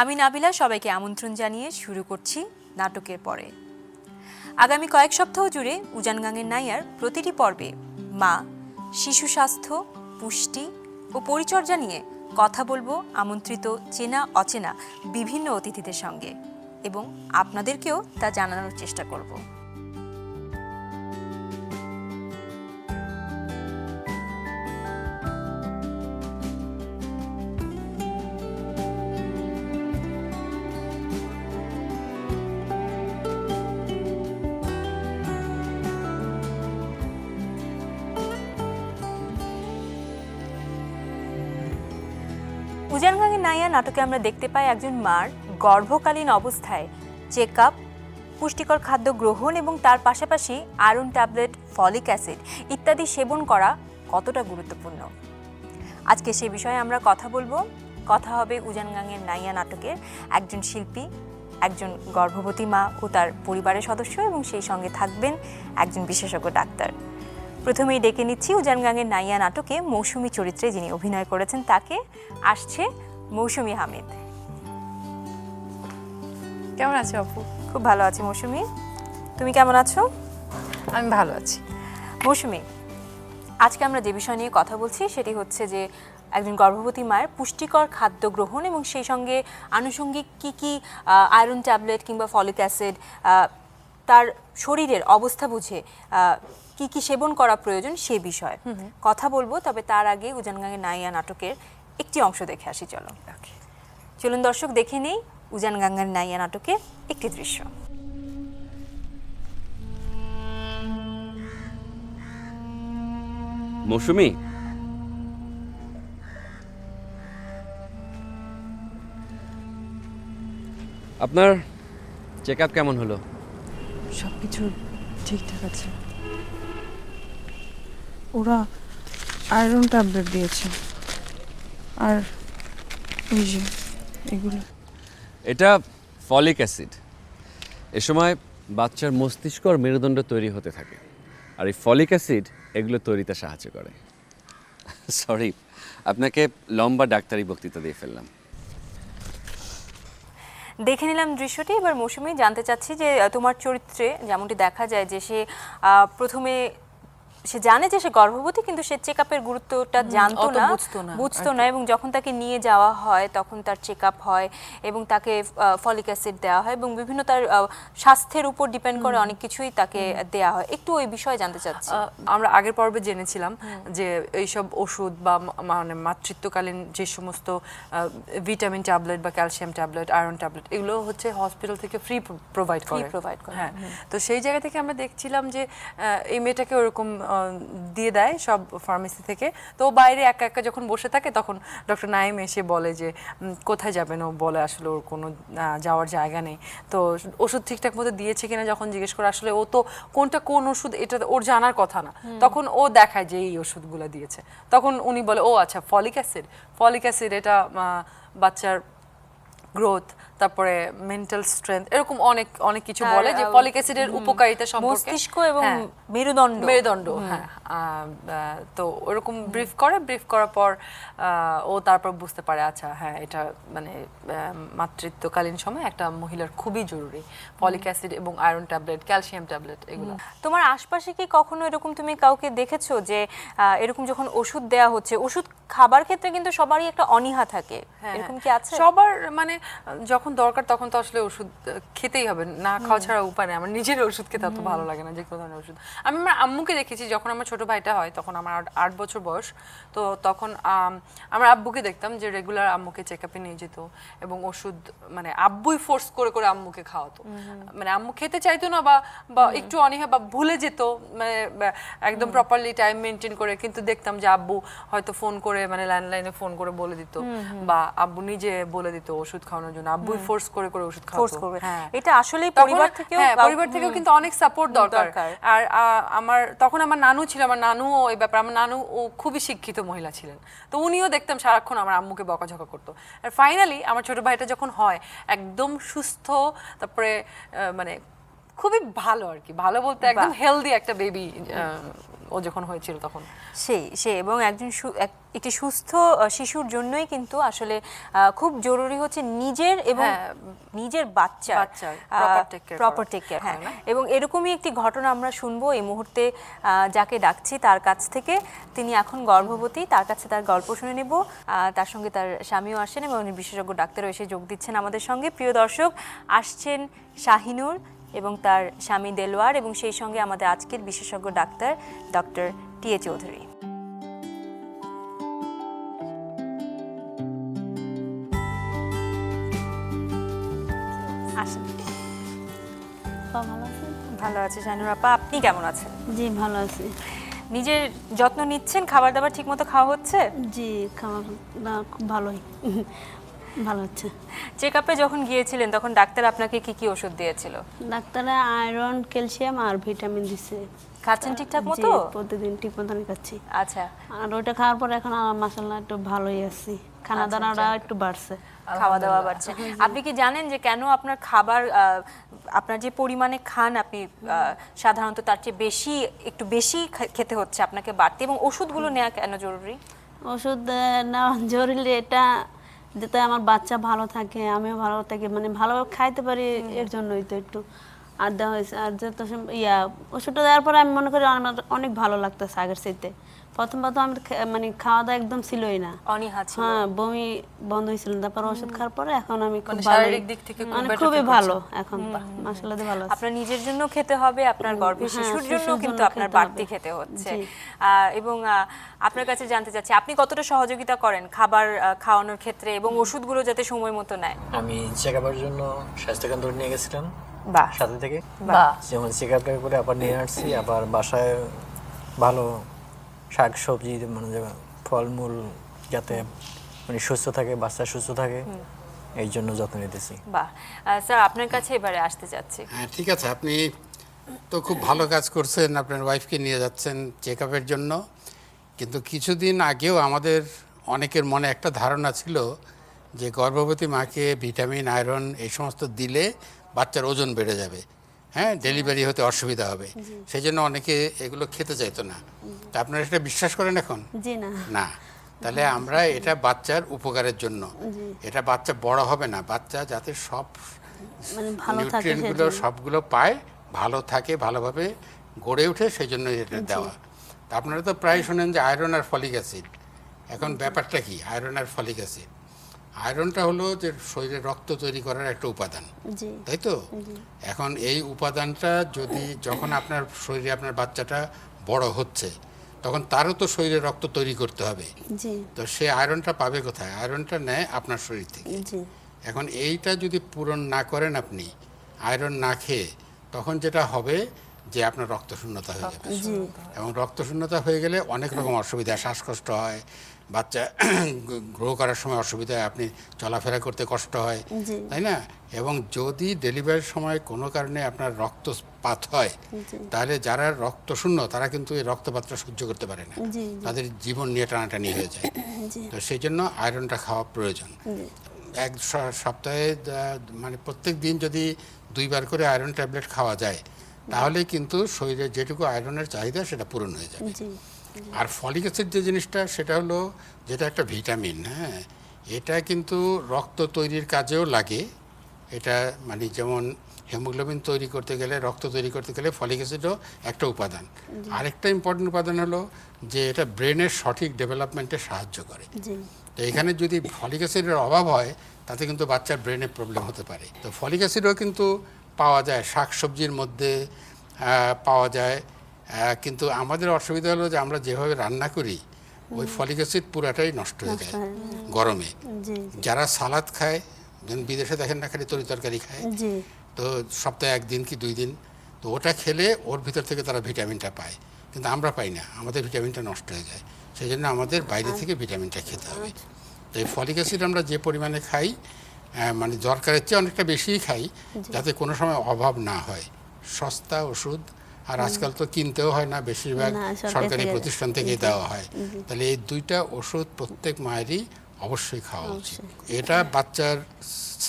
আমি নাবিলা সবাইকে আমন্ত্রণ জানিয়ে শুরু করছি নাটকের পরে। আগামী কয়েক সপ্তাহ জুড়ে উজান গাঙের নাইয়ার প্রতিটি পর্বে মা, শিশু স্বাস্থ্য, পুষ্টি ও পরিচর্যা নিয়ে কথা বলবো আমন্ত্রিত চেনা অচেনা বিভিন্ন অতিথিদের সঙ্গে এবং আপনাদেরকেও তা জানানোর চেষ্টা করব। উজান গাঙের নাইয়া নাটকে আমরা দেখতে পাই একজন মার গর্ভকালীন অবস্থায় চেক আপ, পুষ্টিকর খাদ্য গ্রহণ এবং তার পাশাপাশি আয়রন ট্যাবলেট, ফলিক অ্যাসিড ইত্যাদি সেবন করা কতটা গুরুত্বপূর্ণ। আজকে সে বিষয়ে আমরা কথা বলবো। কথা হবে উজান গাঙের নাইয়া নাটকের একজন শিল্পী, একজন গর্ভবতী মা ও তার পরিবারের সদস্য এবং সেই সঙ্গে থাকবেন একজন বিশেষজ্ঞ ডাক্তার। প্রথমেই ডেকে নিচ্ছি উজান গাঙের নাইয়া নাটকে মৌসুমী চরিত্রে যিনি অভিনয় করেছেন তাকে। আসছে মৌসুমী হামিদ। কেমন আছো আপু? খুব ভালো আছি মৌসুমী, তুমি কেমন আছো? আমি ভালো আছি। মৌসুমী, আজকে আমরা যে বিষয় নিয়ে কথা বলছি সেটি হচ্ছে যে একজন গর্ভবতী মায়ের পুষ্টিকর খাদ্য গ্রহণ এবং সেই সঙ্গে আনুষঙ্গিক কি আয়রন ট্যাবলেট কিংবা ফলিক অ্যাসিড তার শরীরের অবস্থা বুঝে কি সেবন করা প্রয়োজন সে বিষয়ে কথা বলবো। তবে তার আগে উজান গাঙের নাইয়া নাটকের একটি অংশ দেখে আসি। চলুন দর্শক দেখে নেই উজান গাঙের নাইয়া নাটকের একটি দৃশ্য। মৌসুমী, আপনার চেক আপ কেমন হলো? সব কিছু ঠিকঠাক আছে। ওরা আয়রন ট্যাবলেট দিয়েছে আর ওই যে এগুলো। এটা ফলিক অ্যাসিড। এ সময় বাচ্চার মস্তিষ্ক আর মেরুদণ্ড তৈরি হতে থাকে, আর এই ফলিক অ্যাসিড এগুলো তৈরিতে সাহায্য করে। সরি, আপনাকে লম্বা ডাক্তারি বক্তৃতা দিয়ে ফেললাম। দেখে নিলাম দৃশ্যটি। এবার মৌসুমী, জানতে চাচ্ছি যে তোমার চরিত্রে যেমনটি দেখা যায় যে সে প্রথমে সে জানে যে সে গর্ভবতী, কিন্তু সে চেক আপের গুরুত্বটা বুঝতো না এবং যখন তাকে নিয়ে যাওয়া হয় তখন তার চেক আপ হয় এবং তাকে ফলিক অ্যাসিড দেওয়া হয় এবং বিভিন্ন তার স্বাস্থ্যের উপর ডিপেন্ড করে অনেক কিছুই তাকে দেওয়া হয়। একটু ওই বিষয়ে জানতে চাচ্ছি। আমরা আগের পর্বে জেনেছিলাম যে এইসব ওষুধ বা মানে মাতৃত্বকালীন যে সমস্ত ভিটামিন ট্যাবলেট বা ক্যালসিয়াম ট্যাবলেট, আয়রন ট্যাবলেট এগুলো হচ্ছে হসপিটাল থেকে ফ্রি প্রোভাইড করে। হ্যাঁ, তো সেই জায়গা থেকে আমরা দেখছিলাম যে এই মেয়েটাকে ওরকম দিয়ে দেয় সব ফার্মেসি থেকে। তো বাইরে একা একা যখন বসে থাকে তখন ডক্টর নাইম এসে বলে যে কোথায় যাবেন, ও বলে আসলে ওর কোনো যাওয়ার জায়গা নেই। তো ওষুধ ঠিকঠাক মতো দিয়েছে কিনা যখন জিজ্ঞেস করে, আসলে ও তো কোনটা কোন ওষুধ এটা ওর জানার কথা না, তখন ও দেখায় যে এই ওষুধগুলো দিয়েছে। তখন উনি বলে ও আচ্ছা ফলিক অ্যাসিড এটা বাচ্চার গ্রোথ, তারপরে মেন্টাল স্ট্রেংথ, এরকম অনেক অনেক কিছু বলে যে ফলিক অ্যাসিডের উপকারিতা সম্পর্কে, মস্তিষ্ক এবং মেরুদণ্ড। হ্যাঁ, তো ওরকম ব্রিফ করার পর ও তারপর বুঝতে পারে আচ্ছা হ্যাঁ এটা মানে মাতৃত্বকালীন সময় একটা মহিলার খুবই জরুরি ফলিক অ্যাসিড এবং আয়রন ট্যাবলেট, ক্যালসিয়াম ট্যাবলেট এগুলো। তোমার আশপাশে কি কখনো এরকম তুমি কাউকে দেখেছো যে এরকম যখন ওষুধ দেয়া হচ্ছে, ওষুধ খাবার ক্ষেত্রে কিন্তু সবারই একটা অনীহা থাকে, এরকম কি আছে? সবার মানে যখন দরকার তখন তো আসলে ওষুধ খেতেই হবে, না খাওয়া ছাড়া উপায় নেই। আমার নিজের ওষুধ খেতে অত ভালো লাগে না, যে কোনো ধরনের ওষুধ। আমি আমার আম্মুকে দেখেছি যখন আমার ছোট ভাইটা হয়, তখন আমার 8 বছর বয়স, তো তখন আমার আব্বুকে দেখতাম যে রেগুলার আম্মুকে চেক আপে নিয়ে যেত এবং ওষুধ মানে আব্বুই ফোর্স করে করে আম্মুকে খাওয়াতো। মানে আম্মু খেতে চাইতো না বা একটু অনীহা বা ভুলে যেত, মানে একদম প্রপারলি টাইম মেনটেন করে, কিন্তু দেখতাম যে আব্বু হয়তো ফোন করে মানে ল্যান্ডলাইনে ফোন করে বলে দিত বা আব্বু নিজে বলে দিত ওষুধ খাওয়ানোর জন্য, আব্বুই ফোর্স করে করে ওষুধ খাওয়াতো। হ্যাঁ, এটা আসলে পরিবার থেকেও কিন্তু অনেক সাপোর্ট দরকার। আর আমার তখন আমার নানু ছিল, আমার নানুও এই ব্যাপার, আমার নানু ও খুবই শিক্ষিত মহিলা ছিলেন, তো উনিও দেখতাম সারাক্ষণ আমার আম্মুকে বকাঝকা করতো। আর ফাইনালি আমার ছোট ভাইটা যখন হয় একদম সুস্থ, তারপরে মানে খুবই ভালো আর কি, ভালো বলতে একদম হেলদি একটা বেবি ও যখন হয়েছিল তখন। সে এবং একটি সুস্থ শিশুর জন্যই কিন্তু আসলে খুব জরুরি হচ্ছে নিজের এবং নিজের বাচ্চার proper take care প্রপার করা। Take care. হ্যাঁ, না? এবং এরকমই একটি ঘটনা আমরা শুনবো এই মুহূর্তে, যাকে ডাকছি তার কাছ থেকে। তিনি এখন গর্ভবতী, তার কাছে তার গল্প শুনে নেব। তার সঙ্গে তার স্বামীও আসছেন এবং উনি বিশেষজ্ঞ ডাক্তারও এসে যোগ দিচ্ছেন আমাদের সঙ্গে। প্রিয় দর্শক, আসছেন শাহিনুর এবং তার স্বামী দেলোয়ার এবং সেই সঙ্গে আমাদের আজকের বিশেষজ্ঞ ডাক্তার ডক্টর টি.এ. চৌধুরী। আসেন। ভালো আছে? ভালো আছে শাহিনুর আপা, আপনি কেমন আছেন? জি ভালো আছি। নিজের যত্ন নিচ্ছেন? খাবার দাবার ঠিক মতো খাওয়া হচ্ছে? জি খাবার খুব ভালোই ভালো হচ্ছে। চেক আপে যখন গিয়েছিলেন তখন ডাক্তার আপনাকে কি কি ওষুধ দিয়েছিল? ডাক্তারে আয়রন, ক্যালসিয়াম আর ভিটামিন দিছে। খাচ্ছেন ঠিকঠাক জি, মতো? প্রতিদিন ঠিক মতন খাচ্ছি। আচ্ছা, আর ওইটা খাওয়ার পর এখন মাশাআল্লাহ একটু ভালোই আছি, খানা দানাটা একটু বাড়ছে। খাওয়া দাওয়া বাড়ছে। আপনি কি জানেন যে কেন আপনার খাবার, আপনার যে পরিমাণে খান আপনি সাধারণত তার চেয়ে একটু বেশি খেতে হচ্ছে আপনাকে বাড়তি, এবং ওষুধগুলো নেওয়া কেন জরুরি? ওষুধ নেওয়া জরুরি, এটা যাতে আমার বাচ্চা ভালো থাকে, আমিও ভালো থাকি, মানে ভালো খাইতে পারি, এর জন্যই তো একটু আর দেওয়া হয়েছে। আর যত ওষুধটা দেওয়ার পরে আমি মনে করি আমার অনেক ভালো লাগতেছে আগের চাইতে। প্রথম আমি মানে খাওয়া দাওয়া একদম ছিলই না, অনীহা ছিল। হ্যাঁ বমি বন্ধ হয়েছিল, তারপর ওষুধ খাওয়ার পরে এখন আমি খুব মানে ভালো, শারীরিক দিক থেকে খুব মানে better খুবই feel ভালো এখন মাশাআল্লাহ ভালো আছে। আপনার নিজের জন্য খেতে হবে, আপনার গর্ভের হ্যাঁ, শিশুর শিশুর জন্য জন্য কিন্তু আপনার খেতে বাড়তি হবে। খেতে হচ্ছে। জি। এবং আপনার কাছে জানতে চাচ্ছি আপনি কতটা সহযোগিতা করেন খাবার খাওয়ানোর ক্ষেত্রে এবং ওষুধগুলো যাতে সময় মতো নেয়? আমি চেক আপের জন্য স্বাস্থ্যকেন্দ্র নিয়ে গেছিলাম বাহ, সাথে থেকে, বাহ। যেমন চেক আপটা করে আবার নিয়ে আসছি। আবার বাসায় ভালো শাক সবজি, মানে যেমন ফলমূল যাতে মানে সুস্থ থাকে, বাচ্চা সুস্থ থাকে, এই জন্য যত্ন নিতেছি। বাহ, স্যার আপনার কাছে এবারে আসতে চাচ্ছি। হ্যাঁ, ঠিক আছে, আপনি তো খুব ভালো কাজ করছেন, আপনার ওয়াইফকে নিয়ে যাচ্ছেন চেক আপের জন্য। কিন্তু কিছুদিন আগেও আমাদের অনেকের মনে একটা ধারণা ছিল যে গর্ভবতী মাকে ভিটামিন, আয়রন এই সমস্ত দিলে বাচ্চার ওজন বেড়ে যাবে, হ্যাঁ, ডেলিভারি হতে অসুবিধা হবে, সেই জন্য অনেকে এগুলো খেতে চাইতো না। তা আপনারা এটা বিশ্বাস করেন এখন? জি না, না, তাহলে আমরা এটা বাচ্চার উপকারের জন্য, এটা বাচ্চা বড় হবে না, বাচ্চা যাতে সব মানে ভালো থাকে নিউট্রিয়েন্টগুলো সবগুলো পায়, ভালো থাকে, ভালোভাবে গড়ে ওঠে, সেই জন্য এটা দেওয়া। তা আপনারা তো প্রায় শোনেন যে আয়রন আর ফলিক অ্যাসিড। এখন ব্যাপারটা কি আয়রন আর ফলিক অ্যাসিড? আয়রনটা হলো যে শরীরে রক্ত তৈরি করার একটা উপাদান, জি তাই তো? এখন এই উপাদানটা যদি যখন আপনার শরীরে আপনার বাচ্চাটা বড় হচ্ছে তখন তারও তো শরীরে রক্ত তৈরি করতে হবে, জি তো সে আয়রনটা পাবে কোথায়? আয়রনটা নেয় আপনার শরীর থেকে। জি এখন এইটা যদি পূরণ না করেন আপনি, আয়রন না খেয়ে, তখন যেটা হবে যে আপনার রক্তশূন্যতা হয়ে যাবে। এবং রক্তশূন্যতা হয়ে গেলে অনেক রকম অসুবিধা, শ্বাসকষ্ট হয়, বাচ্চা গ্রো করার সময় অসুবিধা হয়, আপনি চলাফেরা করতে কষ্ট হয়, তাই না? এবং যদি ডেলিভারির সময় কোনো কারণে আপনার রক্তপাত হয়, তাহলে যারা রক্তশূন্য তারা কিন্তু এই রক্তপাতটা সহ্য করতে পারে না, তাদের জীবন নিয়ে টানাটানি হয়ে যায়। তো সেই জন্য আয়রনটা খাওয়া প্রয়োজন। এক সপ্তাহে মানে প্রত্যেক দিন যদি 2 বার করে আয়রন ট্যাবলেট খাওয়া যায় তাহলে কিন্তু শরীরে যেটুকু আয়রনের চাহিদা সেটা পূরণ হয়ে যাবে। আর ফলিক অ্যাসিড যে জিনিসটা, সেটা হলো যেটা একটা ভিটামিন, হ্যাঁ, এটা কিন্তু রক্ত তৈরির কাজেও লাগে। এটা মানে যেমন হিমোগ্লোবিন তৈরি করতে গেলে, রক্ত তৈরি করতে গেলে ফলিক অ্যাসিডও একটা উপাদান। আরেকটা ইম্পর্টেন্ট উপাদান হলো যে এটা ব্রেনের সঠিক ডেভেলপমেন্টে সাহায্য করে। তো এখানে যদি ফলিক অ্যাসিডের অভাব হয় তাতে কিন্তু বাচ্চার ব্রেনে প্রবলেম হতে পারে। তো ফলিক অ্যাসিডও কিন্তু পাওয়া যায় শাকসবজির মধ্যে, পাওয়া যায়, কিন্তু আমাদের অসুবিধা হলো যে আমরা যেভাবে রান্না করি ওই ফলিক অ্যাসিড পুরাটাই নষ্ট হয়ে যায় গরমে। যারা সালাদ খায়, বিদেশে দেখেন না, খালি তরি তরকারি খায়, তো সপ্তাহে 1 দিন কি 2 দিন, তো ওটা খেলে ওর ভিতর থেকে তারা ভিটামিনটা পায়, কিন্তু আমরা পাই না, আমাদের ভিটামিনটা নষ্ট হয়ে যায়। সেই জন্য আমাদের বাইরে থেকে ভিটামিনটা খেতে হবে। তো এই ফলিক অ্যাসিড আমরা যে পরিমাণে খাই, মানে দরকারের চেয়ে অনেকটা বেশিই খাই, যাতে কোনো সময় অভাব না হয়। সস্তা ওষুধ, আর আজকাল তো কিনতেও হয় না, বেশিরভাগ সরকারি প্রতিষ্ঠান থেকেই দেওয়া হয়। তাহলে এই 2টা ওষুধ প্রত্যেক মায়েরই অবশ্যই খাওয়া উচিত। এটা বাচ্চার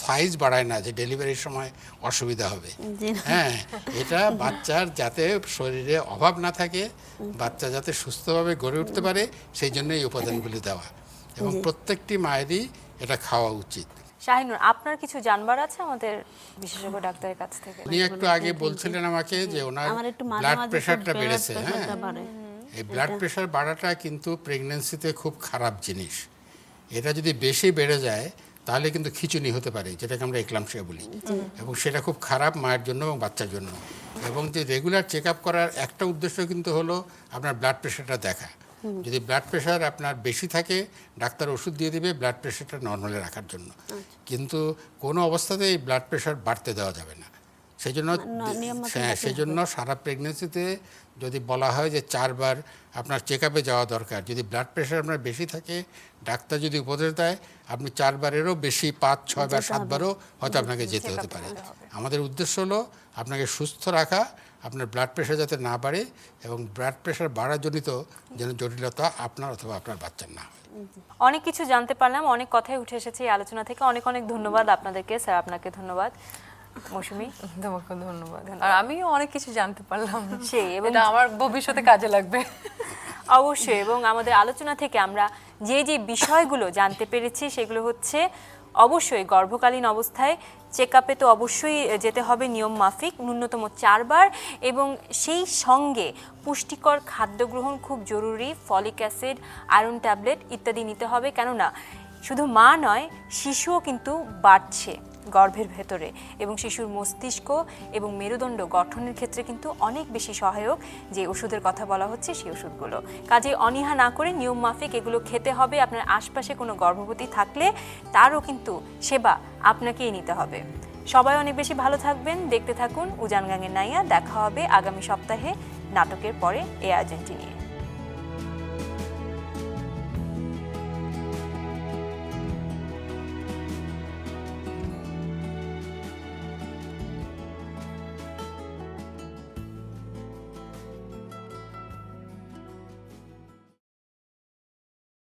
সাইজ বাড়ায় না যে ডেলিভারির সময় অসুবিধা হবে। জি না। হ্যাঁ, এটা বাচ্চার যাতে শরীরে অভাব না থাকে, বাচ্চা যাতে সুস্থভাবে গড়ে উঠতে পারে, সেই জন্য এই উপাদানগুলি দেওয়া, এবং প্রত্যেকটি মায়েরই এটা খাওয়া উচিত। শাহিনুর, আপনার কিছু জানবার আছে আমাদের বিশেষজ্ঞ ডাক্তারের কাছ থেকে? উনি একটু আগে বলছিলেন আমাকে যে ওনার আমার একটু মাঝে ব্লাড মাঝে প্রেশারটা blood বেড়েছে। হ্যাঁ, pressure-টা বাড়ে। এই ব্লাড প্রেশার বাড়াটা কিন্তু প্রেগন্যান্সিতে খুব খারাপ জিনিস। এটা যদি বেশি বেড়ে যায় তাহলে কিন্তু খিঁচুনি হতে পারে, যেটাকে আমরা এক্লাম্পসিয়া বলি, এবং সেটা খুব খারাপ মায়ের জন্য এবং বাচ্চার জন্য। এবং যে রেগুলার চেক আপ করার একটা উদ্দেশ্য কিন্তু হলো আপনার ব্লাড প্রেশারটা দেখা। যদি ব্লাড প্রেশার আপনার বেশি থাকে, ডাক্তার ওষুধ দিয়ে দেবে ব্লাড প্রেশারটা নর্মালে রাখার জন্য, কিন্তু কোনো অবস্থাতেই এই ব্লাড প্রেশার বাড়তে দেওয়া যাবে না। সেই জন্য হ্যাঁ, সেই জন্য সারা প্রেগনেন্সিতে যদি বলা হয় যে 4 বার আপনার চেক আপে যাওয়া দরকার, যদি ব্লাড প্রেশার আপনার বেশি থাকে, ডাক্তার যদি উপদেশ দেয়, আপনি 4 বারেরও বেশি 5, 6 বার 7 বারও হয়তো আপনাকে যেতে হতে পারে। আমাদের উদ্দেশ্য হলো আপনাকে সুস্থ রাখা, আপনার ব্লাড প্রেশার যাতে না বাড়ে, এবং ব্লাড প্রেশার বাড়াজনিত যেন জটিলতা আপনার অথবা আপনার বাচ্চার না হয়। অনেক কিছু জানতে পারলাম, অনেক কথাই উঠে এসেছে এই আলোচনা থেকে। অনেক অনেক ধন্যবাদ আপনাদেরকে। স্যার, আপনাকে ধন্যবাদ। মৌসুমী, তোমাকে ধন্যবাদ। আর আমিও অনেক কিছু জানতে পারলাম, সেই এবং এটা আমার ভবিষ্যতে কাজে লাগবে। অবশ্যই, এবং আমাদের আলোচনা থেকে আমরা যে যে বিষয়গুলো জানতে পেরেছি সেগুলো হচ্ছে অবশ্যই গর্ভকালীন অবস্থায় চেক আপে তো অবশ্যই যেতে হবে নিয়ম মাফিক, ন্যূনতম 4 বার, এবং সেই সঙ্গে পুষ্টিকর খাদ্য গ্রহণ খুব জরুরি। ফলিক অ্যাসিড, আয়রন ট্যাবলেট ইত্যাদি নিতে হবে, কেননা শুধু মা নয়, শিশুও কিন্তু বাড়ছে গর্ভের ভেতরে, এবং শিশুর মস্তিষ্ক এবং মেরুদণ্ড গঠনের ক্ষেত্রে কিন্তু অনেক বেশি সহায়ক যে ওষুধের কথা বলা হচ্ছে সেই ওষুধগুলো। কাজে অনীহা না করে নিয়ম মাফিক এগুলো খেতে হবে। আপনার আশপাশে কোনো গর্ভবতী থাকলে তারও কিন্তু সেবা আপনাকেই নিতে হবে। সবাই অনেক বেশি ভালো থাকবেন, দেখতে থাকুন উজান গাঙের নাইয়া। দেখা হবে আগামী সপ্তাহে নাটকের পরে এই আয়োজনটি নিয়ে।